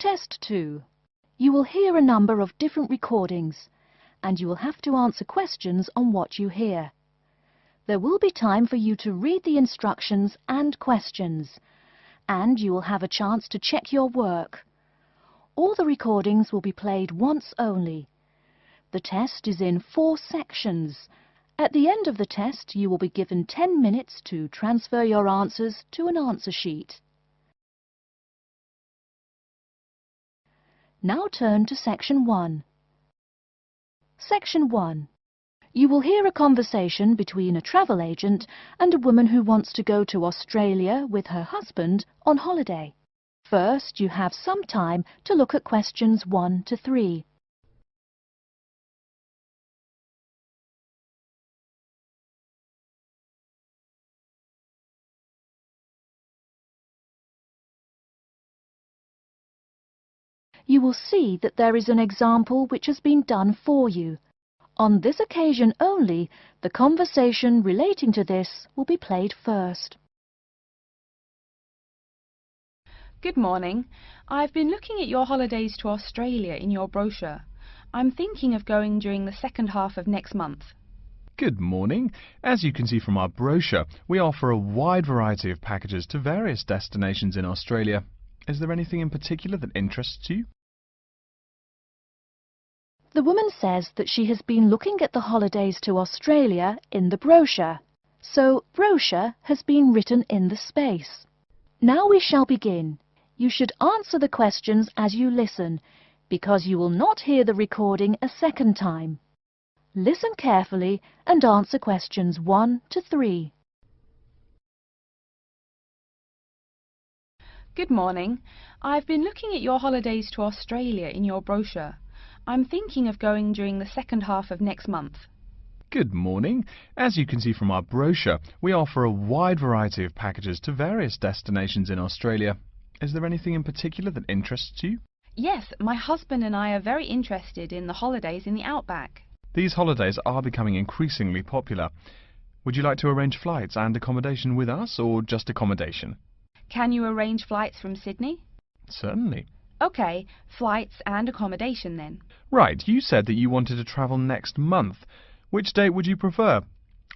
Test 2. You will hear a number of different recordings, and you will have to answer questions on what you hear. There will be time for you to read the instructions and questions, and you will have a chance to check your work. All the recordings will be played once only. The test is in 4 sections. At the end of the test, you will be given 10 minutes to transfer your answers to an answer sheet. Now turn to Section 1. Section 1. You will hear a conversation between a travel agent and a woman who wants to go to Australia with her husband on holiday. First, you have some time to look at questions 1 to 3. You will see that there is an example which has been done for you. On this occasion only, the conversation relating to this will be played first. Good morning. I've been looking at your holidays to Australia in your brochure. I'm thinking of going during the second half of next month. Good morning. As you can see from our brochure, we offer a wide variety of packages to various destinations in Australia. Is there anything in particular that interests you? The woman says that she has been looking at the holidays to Australia in the brochure, so brochure has been written in the space. Now we shall begin. You should answer the questions as you listen, because you will not hear the recording a second time. Listen carefully and answer questions 1 to 3. Good morning. I've been looking at your holidays to Australia in your brochure. I'm thinking of going during the second half of next month. Good morning. As you can see from our brochure, we offer a wide variety of packages to various destinations in Australia. Is there anything in particular that interests you? Yes, my husband and I are very interested in the holidays in the outback. These holidays are becoming increasingly popular. Would you like to arrange flights and accommodation with us, or just accommodation? Can you arrange flights from Sydney? Certainly. OK, flights and accommodation then. Right, you said that you wanted to travel next month. Which date would you prefer?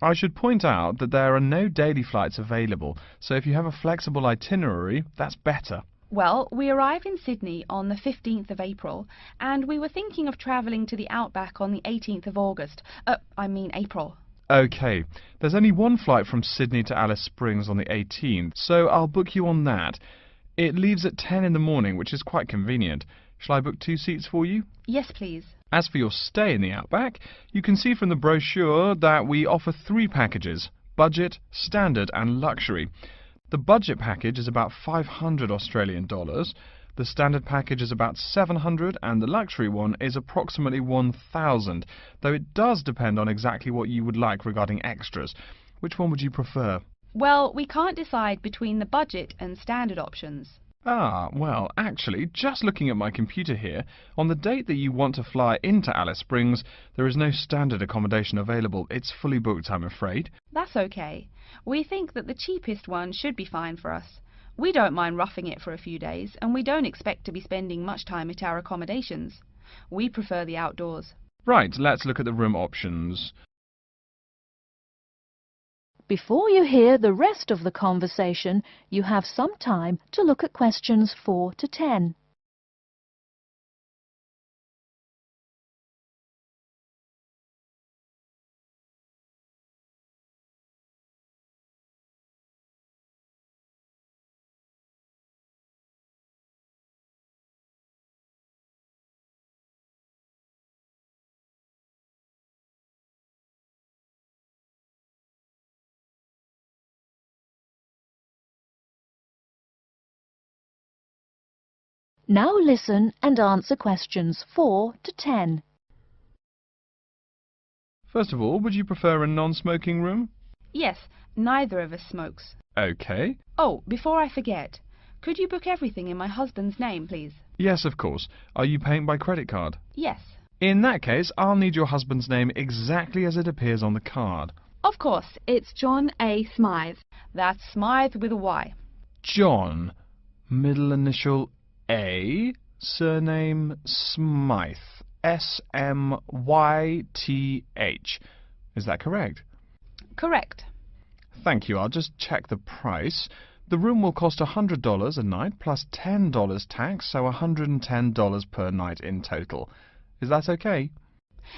I should point out that there are no daily flights available, so if you have a flexible itinerary, that's better. Well, we arrive in Sydney on the 15th of April, and we were thinking of travelling to the outback on the 18th of August. April. OK, there's only one flight from Sydney to Alice Springs on the 18th, so I'll book you on that. It leaves at 10 in the morning, which is quite convenient. Shall I book 2 seats for you? Yes, please. As for your stay in the outback, you can see from the brochure that we offer 3 packages: budget, standard and luxury. The budget package is about $500 Australian dollars, the standard package is about $700 and the luxury one is approximately $1,000, though it does depend on exactly what you would like regarding extras. Which one would you prefer? Well, we can't decide between the budget and standard options. Well, actually, just looking at my computer here, on the date that you want to fly into Alice Springs, there is no standard accommodation available. It's fully booked, I'm afraid. That's okay. We think that the cheapest one should be fine for us. We don't mind roughing it for a few days, and we don't expect to be spending much time at our accommodations. We prefer the outdoors. Right, let's look at the room options. Before you hear the rest of the conversation, you have some time to look at questions 4 to 10. Now listen and answer questions 4 to 10. First of all, would you prefer a non-smoking room? Yes, neither of us smokes. OK. Oh, before I forget, could you book everything in my husband's name, please? Yes, of course. Are you paying by credit card? Yes. In that case, I'll need your husband's name exactly as it appears on the card. Of course, it's John A. Smythe. That's Smythe with a Y. John. Middle initial A. Surname Smythe. S-M-Y-T-H. Is that correct? Correct. Thank you. I'll just check the price. The room will cost $100 a night plus $10 tax, so $110 per night in total. Is that okay?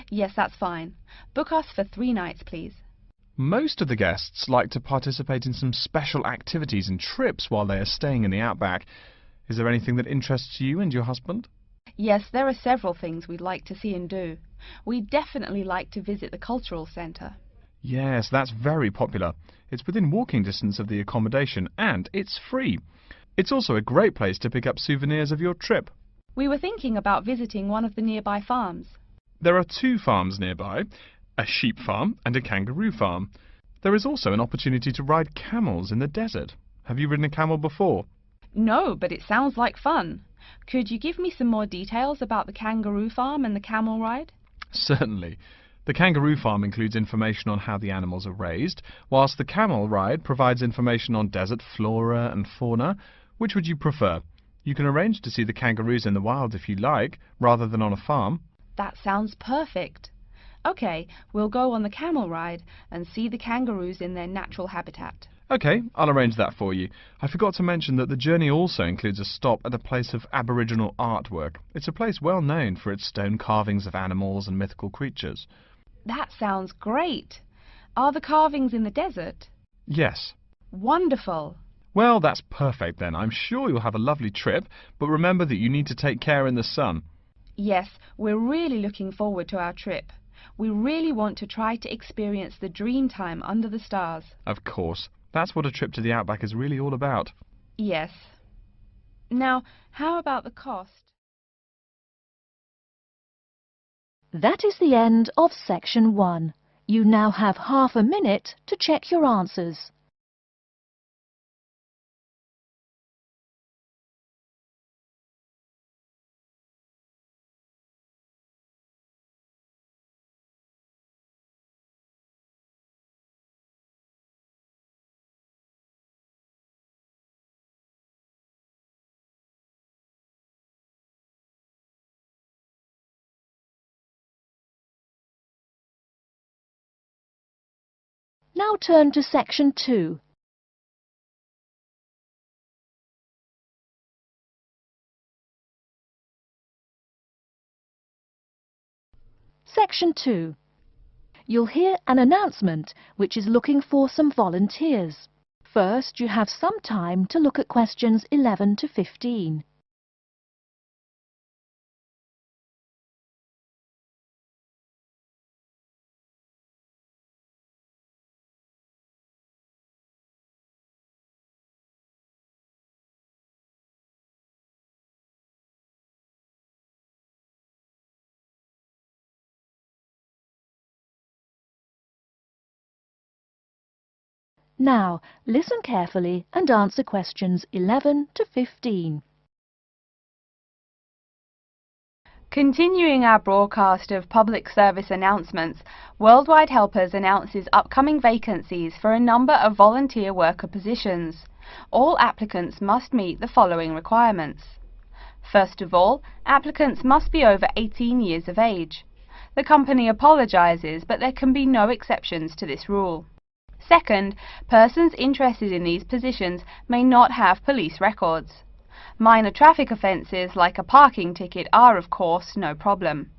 Yes, that's fine. Book us for 3 nights, please. Most of the guests like to participate in some special activities and trips while they are staying in the outback. Is there anything that interests you and your husband? Yes, there are several things we'd like to see and do. We'd definitely like to visit the cultural centre. Yes, that's very popular. It's within walking distance of the accommodation and it's free. It's also a great place to pick up souvenirs of your trip. We were thinking about visiting one of the nearby farms. There are 2 farms nearby, a sheep farm and a kangaroo farm. There is also an opportunity to ride camels in the desert. Have you ridden a camel before? No, but it sounds like fun. Could you give me some more details about the kangaroo farm and the camel ride? Certainly. The kangaroo farm includes information on how the animals are raised, whilst the camel ride provides information on desert flora and fauna. Which would you prefer? You can arrange to see the kangaroos in the wild if you like, rather than on a farm. That sounds perfect. OK, we'll go on the camel ride and see the kangaroos in their natural habitat. OK, I'll arrange that for you. I forgot to mention that the journey also includes a stop at a place of Aboriginal artwork. It's a place well known for its stone carvings of animals and mythical creatures. That sounds great. Are the carvings in the desert? Yes. Wonderful. Well, that's perfect then. I'm sure you'll have a lovely trip, but remember that you need to take care in the sun. Yes, we're really looking forward to our trip. We really want to try to experience the dream time under the stars. Of course. That's what a trip to the outback is really all about. Yes. Now, how about the cost? That is the end of section 1. You now have half a minute to check your answers. Now turn to section 2. Section 2. You'll hear an announcement which is looking for some volunteers. First, you have some time to look at questions 11 to 15. Now, listen carefully and answer questions 11 to 15. Continuing our broadcast of public service announcements, Worldwide Helpers announces upcoming vacancies for a number of volunteer worker positions. All applicants must meet the following requirements. First of all, applicants must be over 18 years of age. The company apologises, but there can be no exceptions to this rule. Second, persons interested in these positions may not have police records. Minor traffic offences like a parking ticket are, of course, no problem.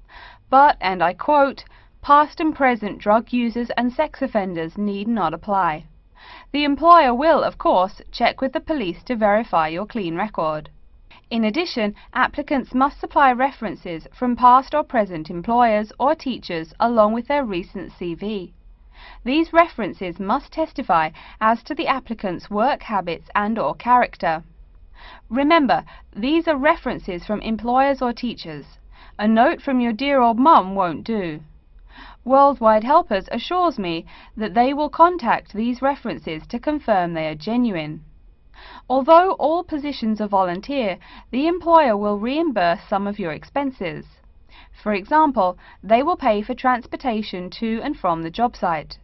But, and I quote, past and present drug users and sex offenders need not apply. The employer will, of course, check with the police to verify your clean record. In addition, applicants must supply references from past or present employers or teachers along with their recent CV. These references must testify as to the applicant's work habits and/or character. Remember, these are references from employers or teachers. A note from your dear old mum won't do. Worldwide Helpers assures me that they will contact these references to confirm they are genuine. Although all positions are volunteer, the employer will reimburse some of your expenses. For example, they will pay for transportation to and from the job site.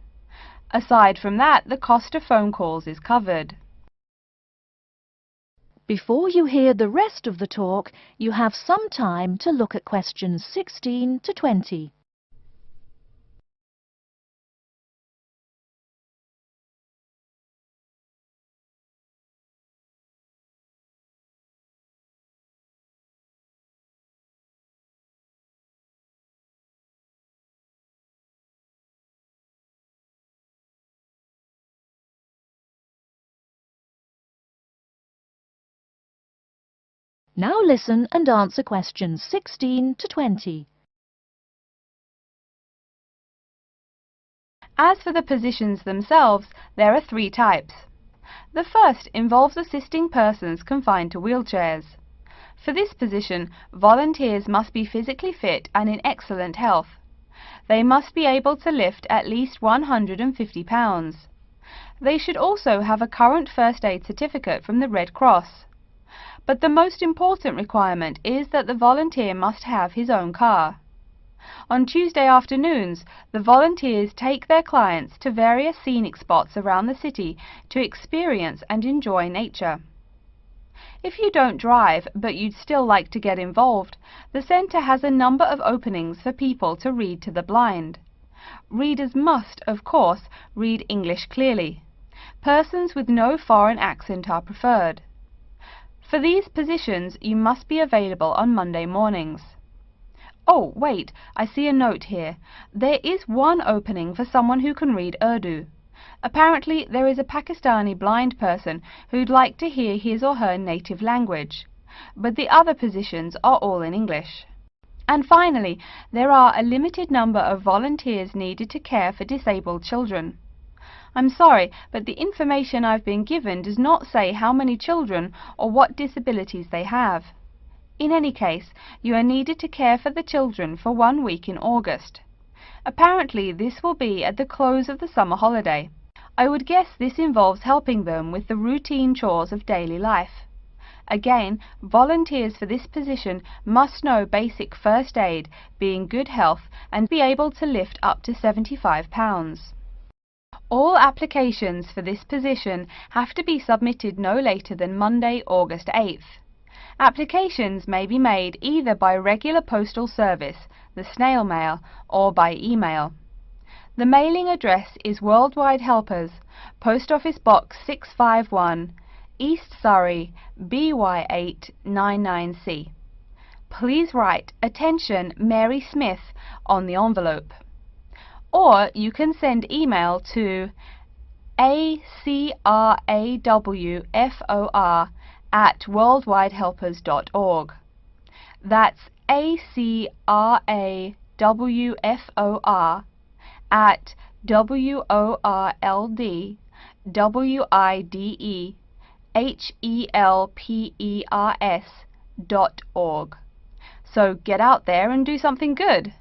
Aside from that, the cost of phone calls is covered. Before you hear the rest of the talk, you have some time to look at questions 16 to 20. Now listen and answer questions 16 to 20. As for the positions themselves, there are three types. The first involves assisting persons confined to wheelchairs. For this position, volunteers must be physically fit and in excellent health. They must be able to lift at least 150 pounds. They should also have a current first aid certificate from the Red Cross. But the most important requirement is that the volunteer must have his own car. On Tuesday afternoons, the volunteers take their clients to various scenic spots around the city to experience and enjoy nature. If you don't drive, but you'd still like to get involved, the centre has a number of openings for people to read to the blind. Readers must, of course, read English clearly. Persons with no foreign accent are preferred. For these positions, you must be available on Monday mornings. Oh, wait, I see a note here. There is one opening for someone who can read Urdu. Apparently, there is a Pakistani blind person who'd like to hear his or her native language, but the other positions are all in English. And finally, there are a limited number of volunteers needed to care for disabled children. I'm sorry, but the information I've been given does not say how many children or what disabilities they have. In any case, you are needed to care for the children for 1 week in August. Apparently, this will be at the close of the summer holiday. I would guess this involves helping them with the routine chores of daily life. Again, volunteers for this position must know basic first aid, be in good health, and be able to lift up to 75 pounds. All applications for this position have to be submitted no later than Monday, August 8th. Applications may be made either by regular postal service, the snail mail, or by email. The mailing address is Worldwide Helpers, Post Office Box 651, East Surrey, BY8 99C. Please write "Attention Mary Smith" on the envelope. Or you can send email to acrawfor@worldwidehelpers.org. That's acrawfor@worldwidehelpers.org. So get out there and do something good.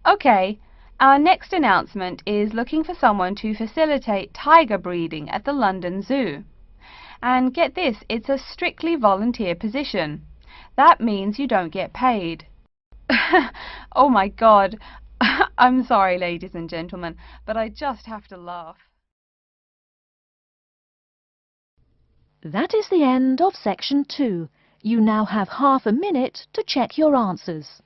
Okay. Our next announcement is looking for someone to facilitate tiger breeding at the London Zoo. And get this, it's a strictly volunteer position. That means you don't get paid. Oh my God. I'm sorry, ladies and gentlemen, but I just have to laugh. That is the end of section 2. You now have half a minute to check your answers.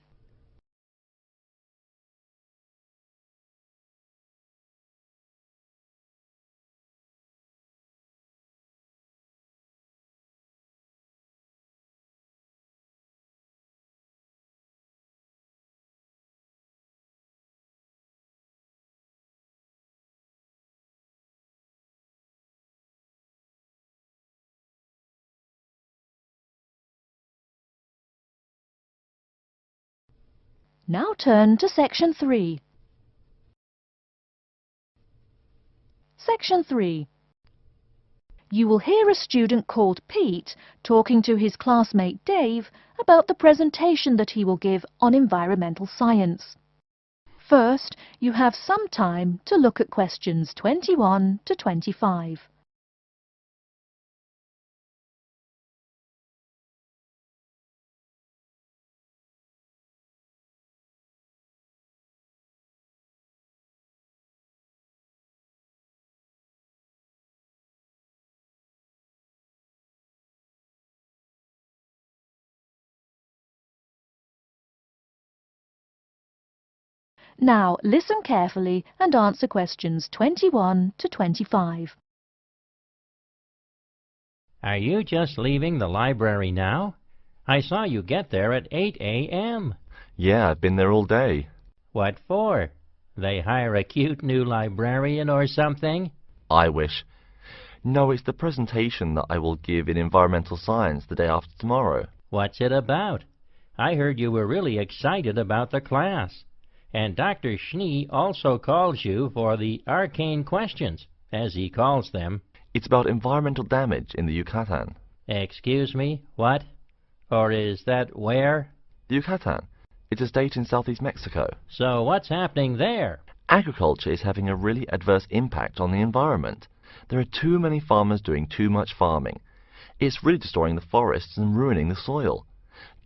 Now turn to section 3. Section 3. You will hear a student called Pete talking to his classmate Dave about the presentation that he will give on environmental science. First, you have some time to look at questions 21 to 25. Now listen carefully and answer questions 21 to 25. Are you just leaving the library now? I saw you get there at 8 a.m. Yeah, I've been there all day. What for? They hire a cute new librarian or something? I wish. No, it's the presentation that I will give in environmental science the day after tomorrow. What's it about? I heard you were really excited about the class. And Dr. Schnee also calls you for the arcane questions, as he calls them. It's about environmental damage in the Yucatan. Excuse me, what? Or is that where? The Yucatan. It's a state in southeast Mexico. So what's happening there? Agriculture is having a really adverse impact on the environment. There are too many farmers doing too much farming. It's really destroying the forests and ruining the soil.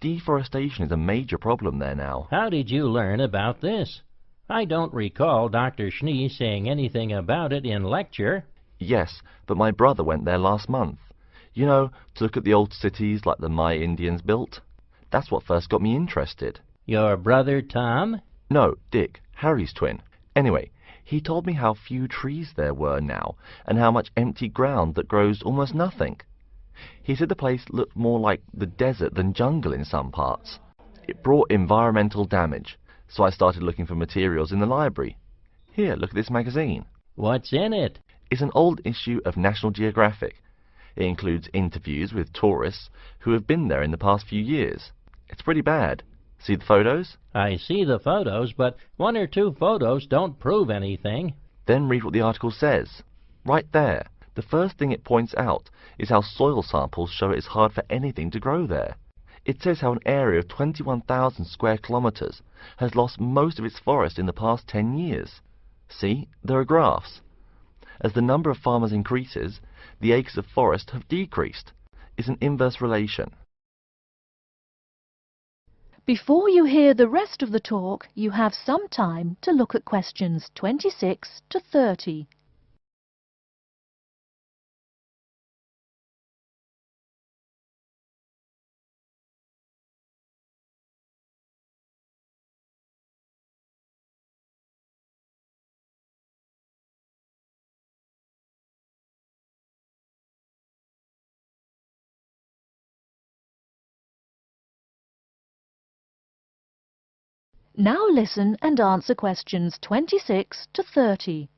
Deforestation is a major problem there now. How did you learn about this? I don't recall Dr. Schnee saying anything about it in lecture. Yes, but my brother went there last month. You know, to look at the old cities like the Maya Indians built. That's what first got me interested. Your brother Tom? No, Dick, Harry's twin. Anyway, he told me how few trees there were now, and how much empty ground that grows almost nothing. He said the place looked more like the desert than jungle in some parts. It brought environmental damage, so I started looking for materials in the library. Here, look at this magazine. What's in it? It's an old issue of National Geographic. It includes interviews with tourists who have been there in the past few years. It's pretty bad. See the photos? I see the photos, but one or two photos don't prove anything. Then read what the article says. Right there. The first thing it points out is how soil samples show it's hard for anything to grow there. It says how an area of 21,000 square kilometers has lost most of its forest in the past 10 years. See, there are graphs. As the number of farmers increases, the acres of forest have decreased. It's an inverse relation. Before you hear the rest of the talk, you have some time to look at questions 26 to 30. Now listen and answer questions 26 to 30.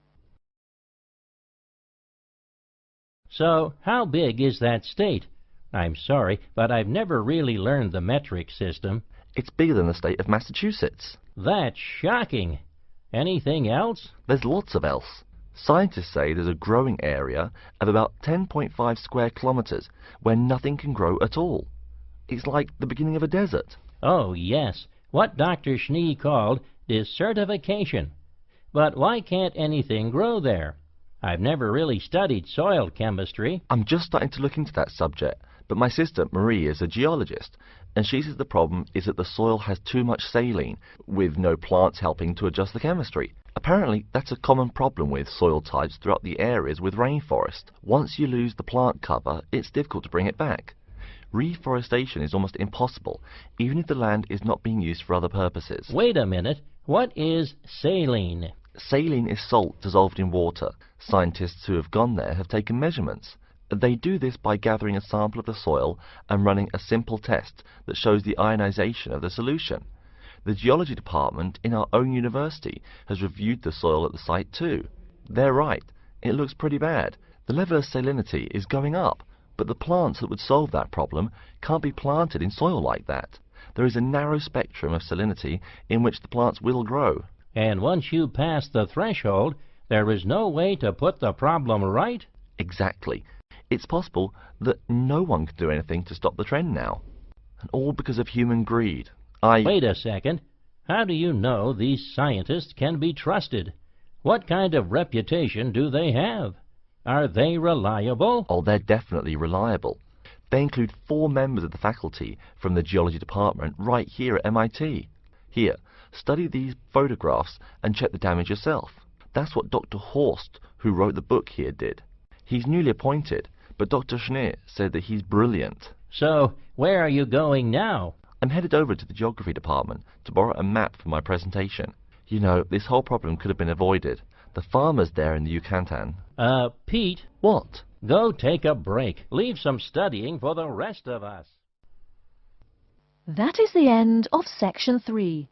So, how big is that state? I'm sorry, but I've never really learned the metric system. It's bigger than the state of Massachusetts. That's shocking. Anything else? There's lots of else. Scientists say there's a growing area of about 10.5 square kilometers where nothing can grow at all. It's like the beginning of a desert. Oh, yes. What Dr. Schnee called desertification. But why can't anything grow there? I've never really studied soil chemistry. I'm just starting to look into that subject, but my sister Marie is a geologist, and she says the problem is that the soil has too much saline, with no plants helping to adjust the chemistry. Apparently, that's a common problem with soil types throughout the areas with rainforest. Once you lose the plant cover, it's difficult to bring it back. Reforestation is almost impossible, even if the land is not being used for other purposes. Wait a minute. What is saline? Saline is salt dissolved in water. Scientists who have gone there have taken measurements. They do this by gathering a sample of the soil and running a simple test that shows the ionization of the solution. The geology department in our own university has reviewed the soil at the site too. They're right. It looks pretty bad. The level of salinity is going up. But the plants that would solve that problem can't be planted in soil like that. There is a narrow spectrum of salinity in which the plants will grow. And once you pass the threshold, there is no way to put the problem right? Exactly. It's possible that no one can do anything to stop the trend now. And all because of human greed. Wait a second. How do you know these scientists can be trusted? What kind of reputation do they have? Are they reliable? Oh, they're definitely reliable. They include 4 members of the faculty from the geology department right here at MIT. Here, study these photographs and check the damage yourself. That's what Dr. Horst, who wrote the book here, did. He's newly appointed, but Dr. Schnee said that he's brilliant. So, where are you going now? I'm headed over to the geography department to borrow a map for my presentation. You know, this whole problem could have been avoided. The farmers there in the Yucatan. Pete, What? go take a break. Leave some studying for the rest of us. That is the end of section 3.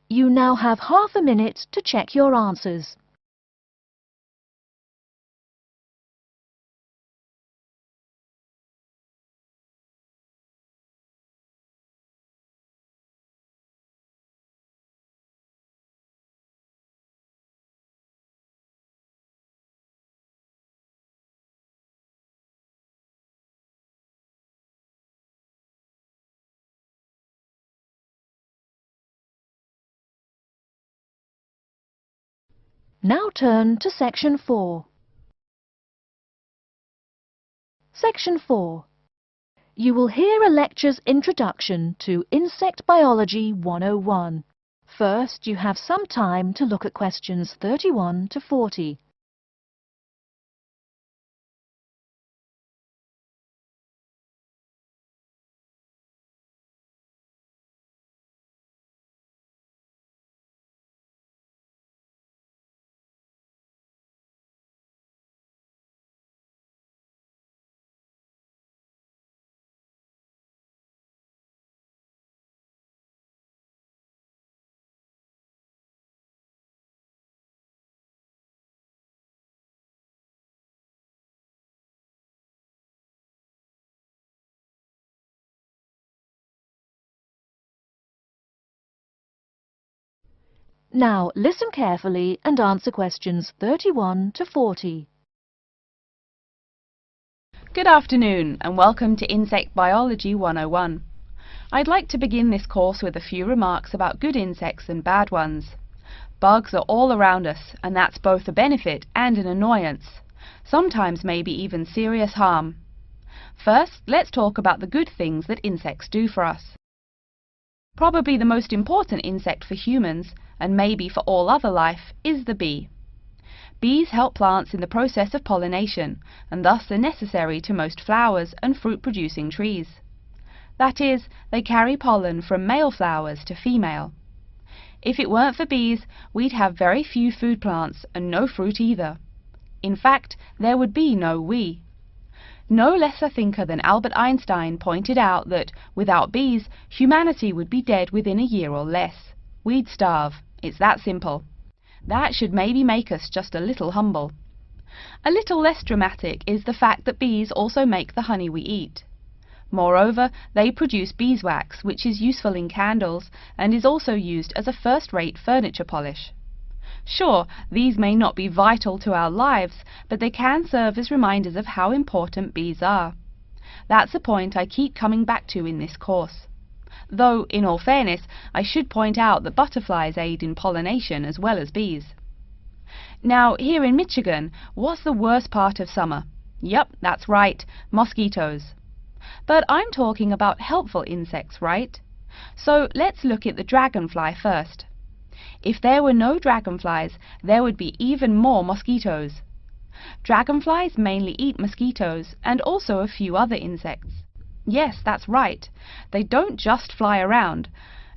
You now have half a minute to check your answers. Now turn to section 4. Section 4. You will hear a lecture's introduction to Insect Biology 101. First, you have some time to look at questions 31 to 40. Now listen carefully and answer questions 31 to 40. Good afternoon and welcome to Insect Biology 101. I'd like to begin this course with a few remarks about good insects and bad ones. Bugs are all around us, and that's both a benefit and an annoyance, sometimes maybe even serious harm. First, let's talk about the good things that insects do for us. Probably the most important insect for humans, and maybe for all other life, is the bee. Bees help plants in the process of pollination, and thus are necessary to most flowers and fruit-producing trees. That is, they carry pollen from male flowers to female. If it weren't for bees, we'd have very few food plants and no fruit either. In fact, there would be no we. No less a thinker than Albert Einstein pointed out that, without bees, humanity would be dead within a year or less. We'd starve. It's that simple. That should maybe make us just a little humble. A little less dramatic is the fact that bees also make the honey we eat. Moreover, they produce beeswax, which is useful in candles and is also used as a first-rate furniture polish. Sure, these may not be vital to our lives, but they can serve as reminders of how important bees are. That's a point I keep coming back to in this course. Though, in all fairness, I should point out that butterflies aid in pollination as well as bees. Now, here in Michigan, what's the worst part of summer? Yup, that's right, mosquitoes. But I'm talking about helpful insects, right? So let's look at the dragonfly first. If there were no dragonflies, there would be even more mosquitoes. Dragonflies mainly eat mosquitoes and also a few other insects. Yes, that's right. They don't just fly around,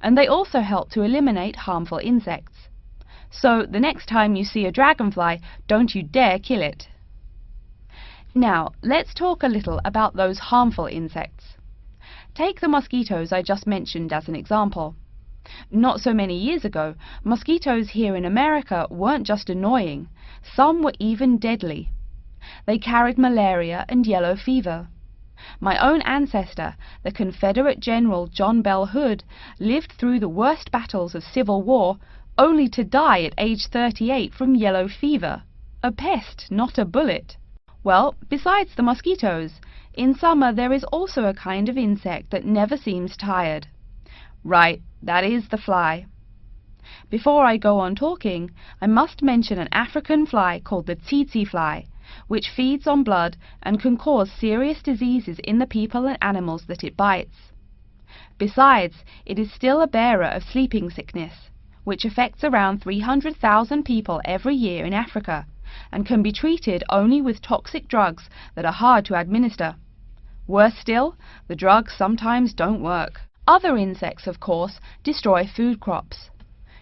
and they also help to eliminate harmful insects. So the next time you see a dragonfly, don't you dare kill it. Now, let's talk a little about those harmful insects. Take the mosquitoes I just mentioned as an example. Not so many years ago, mosquitoes here in America weren't just annoying, some were even deadly. They carried malaria and yellow fever. My own ancestor, the Confederate General John Bell Hood, lived through the worst battles of Civil War, only to die at age 38 from yellow fever. A pest, not a bullet. Well, besides the mosquitoes, in summer there is also a kind of insect that never seems tired. Right, that is the fly. Before I go on talking, I must mention an African fly called the tsetse fly, which feeds on blood and can cause serious diseases in the people and animals that it bites. Besides, it is still a bearer of sleeping sickness, which affects around 300,000 people every year in Africa, and can be treated only with toxic drugs that are hard to administer. Worse still, the drugs sometimes don't work. Other insects, of course, destroy food crops.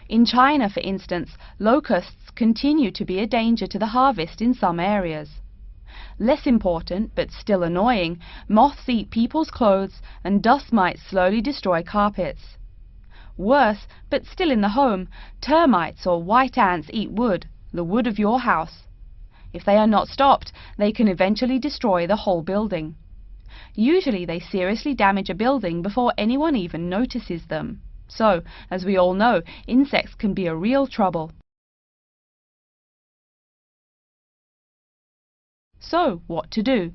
In China, for instance, locusts continue to be a danger to the harvest in some areas. Less important, but still annoying, moths eat people's clothes and dust mites slowly destroy carpets. Worse, but still in the home, termites or white ants eat wood, the wood of your house. If they are not stopped, they can eventually destroy the whole building. Usually they seriously damage a building before anyone even notices them. So, as we all know, insects can be a real trouble. So, what to do?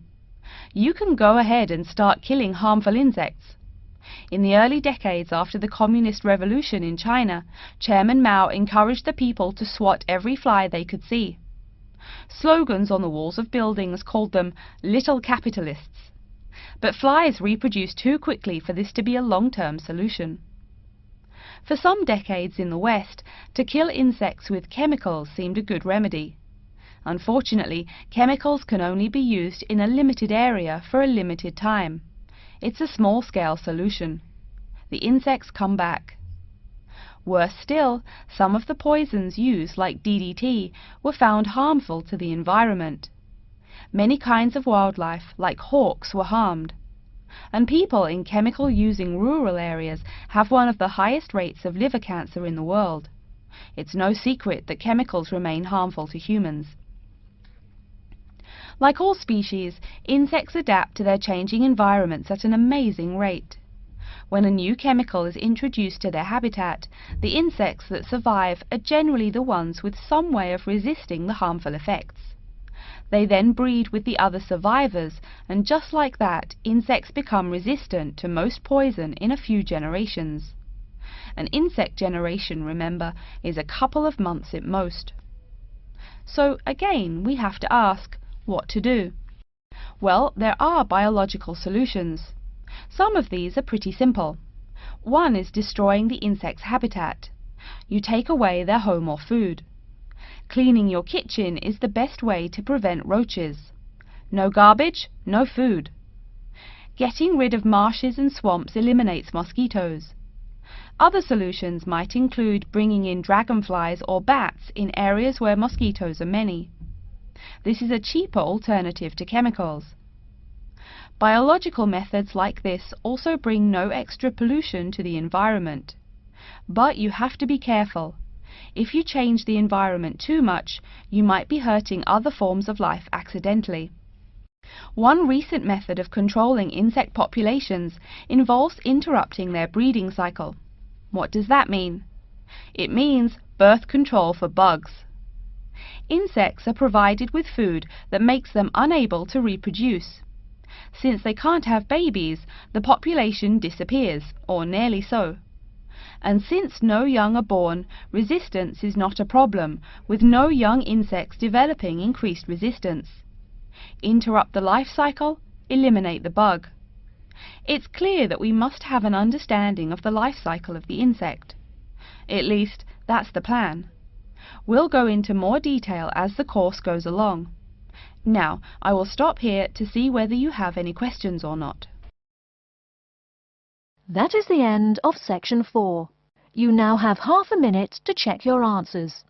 You can go ahead and start killing harmful insects. In the early decades after the Communist Revolution in China, Chairman Mao encouraged the people to swat every fly they could see. Slogans on the walls of buildings called them "little capitalists." But flies reproduce too quickly for this to be a long-term solution. For some decades in the West, to kill insects with chemicals seemed a good remedy. Unfortunately, chemicals can only be used in a limited area for a limited time. It's a small-scale solution. The insects come back. Worse still, some of the poisons used, like DDT, were found harmful to the environment. Many kinds of wildlife, like hawks, were harmed. And people in chemical-using rural areas have one of the highest rates of liver cancer in the world. It's no secret that chemicals remain harmful to humans. Like all species, insects adapt to their changing environments at an amazing rate. When a new chemical is introduced to their habitat, the insects that survive are generally the ones with some way of resisting the harmful effects. They then breed with the other survivors, and just like that, insects become resistant to most poison in a few generations. An insect generation, remember, is a couple of months at most. So again, we have to ask, what to do? Well, there are biological solutions. Some of these are pretty simple. One is destroying the insect's habitat. You take away their home or food. Cleaning your kitchen is the best way to prevent roaches. No garbage, no food. Getting rid of marshes and swamps eliminates mosquitoes. Other solutions might include bringing in dragonflies or bats in areas where mosquitoes are many. This is a cheaper alternative to chemicals. Biological methods like this also bring no extra pollution to the environment. But you have to be careful. If you change the environment too much, you might be hurting other forms of life accidentally. One recent method of controlling insect populations involves interrupting their breeding cycle. What does that mean? It means birth control for bugs. Insects are provided with food that makes them unable to reproduce. Since they can't have babies, the population disappears, or nearly so. And since no young are born, resistance is not a problem, with no young insects developing increased resistance. Interrupt the life cycle, eliminate the bug. It's clear that we must have an understanding of the life cycle of the insect. At least, that's the plan. We'll go into more detail as the course goes along. Now, I will stop here to see whether you have any questions or not. That is the end of section 4. You now have half a minute to check your answers.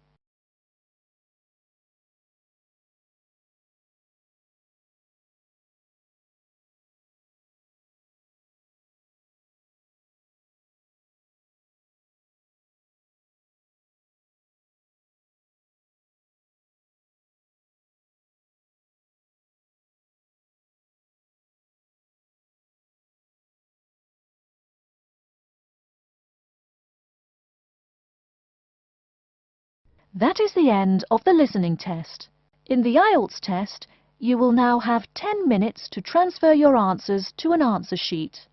That is the end of the listening test. In the IELTS test, you will now have 10 minutes to transfer your answers to an answer sheet.